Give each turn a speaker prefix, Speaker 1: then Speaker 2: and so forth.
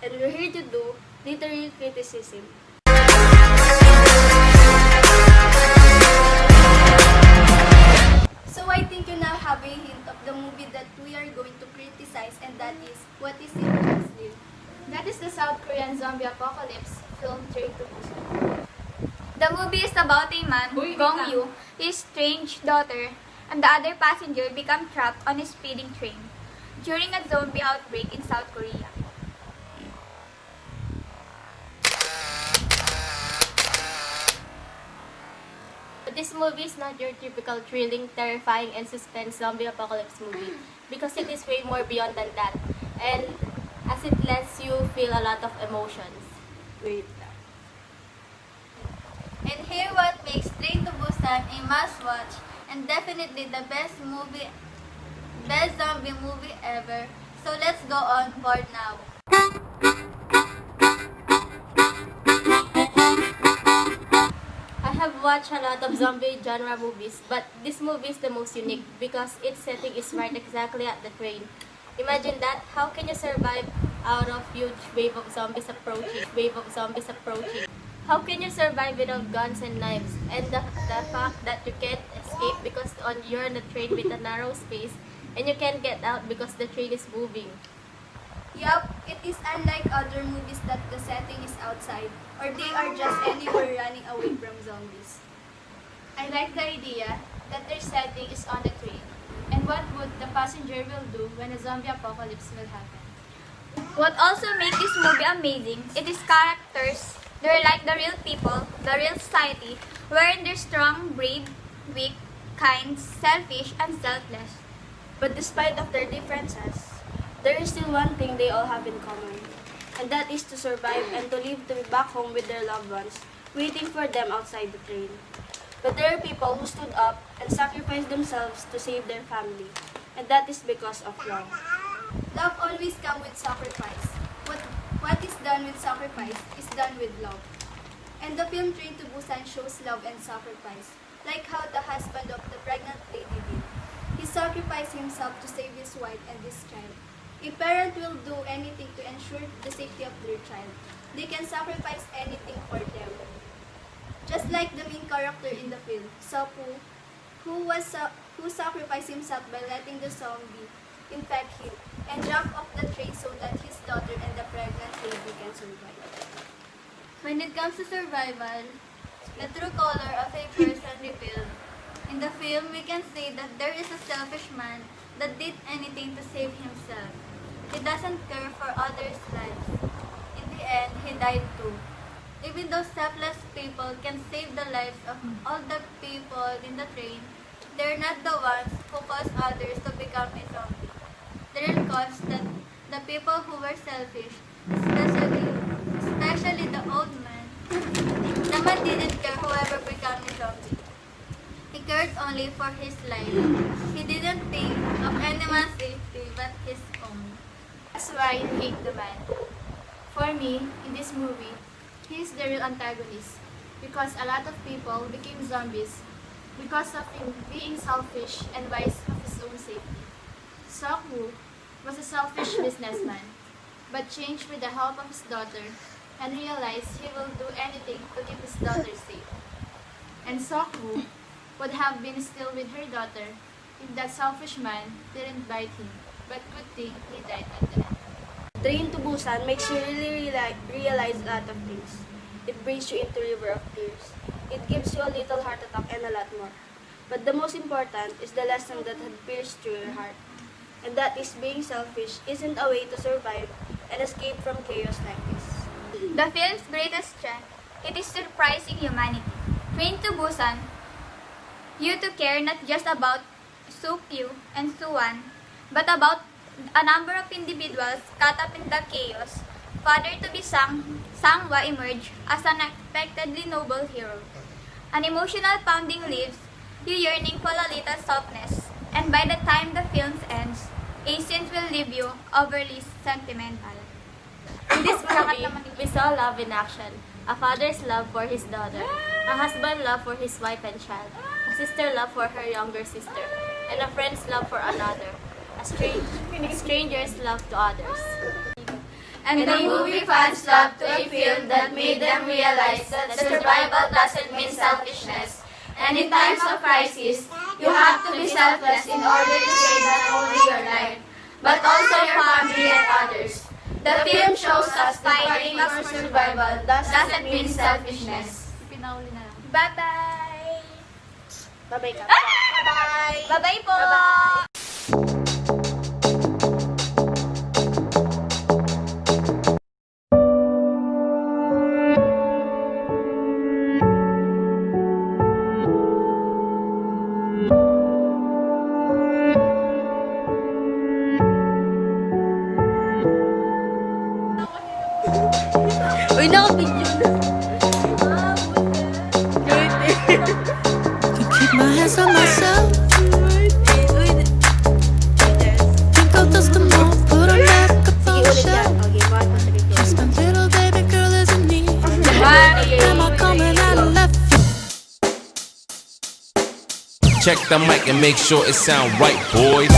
Speaker 1: And we're here to do literary criticism. So I think you now have a hint of the movie that we are going to criticize, and that is What Is It, Jocelyn?
Speaker 2: That is the South Korean zombie apocalypse film Train to Busan. The movie is about a man, Gong-yu, his strange daughter, and the other passenger become trapped on a speeding train during a zombie outbreak in South Korea.
Speaker 1: But this movie is not your typical thrilling, terrifying, and suspense zombie apocalypse movie because it is way more beyond than that. And as it lets you feel a lot of emotions. Wait lang.
Speaker 2: And here what makes Train to Busan a must-watch and definitely the best zombie movie ever. So let's go on board now.
Speaker 1: I have watched a lot of zombie genre movies, but this movie is the most unique because its setting is right exactly at the train. Imagine that. How can you survive out of huge wave of zombies approaching? How can you survive without guns and knives? And the fact that you can't escape because you're on the train with a narrow space and you can't get out because the train is moving.
Speaker 2: Yup, it is unlike other movies that the setting is outside or they are just anywhere running away from zombies. I like the idea that their setting is on the train. And what would the passenger will do when a zombie apocalypse will happen?
Speaker 3: What also makes this movie amazing is its characters. They're like the real people, the real society, wherein they're strong, brave, weak, kind, selfish, and selfless.
Speaker 1: But despite of their differences, there is still one thing they all have in common, and that is to survive and to live to be back home with their loved ones, waiting for them outside the train. But there are people who stood up and sacrificed themselves to save their family, and that is because of love.
Speaker 2: Love always comes with sacrifice. What is done with sacrifice is done with love. And the film Train to Busan shows love and sacrifice, like how the husband of the pregnant lady did. He sacrificed himself to save his wife and his child. A parent will do anything to ensure the safety of their child. They can sacrifice anything for them. Just like the main character in the film, Seok-woo, who sacrificed himself by letting the zombie infect him and jump off the train so that his daughter and the pregnant baby can survive. When it comes to survival, the true color of a person revealed. In the film, we can see that there is a selfish man that did anything to save himself. He doesn't care for others' lives. In the end, he died too. Even though selfless people can save the lives of all the people in the train, they're not the ones who cause others to become a zombie. The real cause that the people who were selfish, especially the old man. The man didn't care whoever became a zombie. He cared only for his life. He didn't think of anyone's safety but his own.
Speaker 3: That's why I hate the man. For me, in this movie, he is the real antagonist because a lot of people became zombies because of him being selfish and wise of his own safety. Seok-woo was a selfish businessman, but changed with the help of his daughter and realized he will do anything to keep his daughter safe. And Seok-woo would have been still with her daughter if that selfish man didn't bite him, but good thing he died at the end.
Speaker 1: Train to Busan makes you really realize a lot of things.
Speaker 4: It brings you into river of tears. It gives you a little heart attack and a lot more. But the most important is the lesson that had pierced through your heart. And that is being selfish isn't a way to survive and escape from chaos like this.
Speaker 5: The film's greatest strength, it is surprising humanity. Train to Busan, you to care not just about Soo-kyu and Soo-wan, but about a number of individuals caught up in the chaos. Father-to-be Sang-hwa emerged as an unexpectedly noble hero. An emotional pounding leaves you yearning for a little softness, and by the time the film ends, Asians will leave you overly sentimental.
Speaker 1: In this movie, we saw love in action. A father's love for his daughter, a husband's love for his wife and child, a sister's love for her younger sister, and a friend's love for another, a stranger's love to others.
Speaker 5: And the movie fans loved to a film that made them realize that survival doesn't mean selfishness. And in times of crisis, you have to be selfless in order to save not only your life, but also your family and others. The film shows us fighting for survival doesn't mean selfishness. Bye-bye!
Speaker 4: Bye-bye ka.
Speaker 5: Bye-bye! Bye-bye po!
Speaker 4: Uy, naka-video na.
Speaker 6: Keep my hands on myself. Think I'll dust them off, put them back up on the shelf.
Speaker 4: Okay, 1, 2, 3,
Speaker 6: Just my little baby girl is in need. Am I coming out of left?
Speaker 7: Check the mic and make sure it sound right, boys.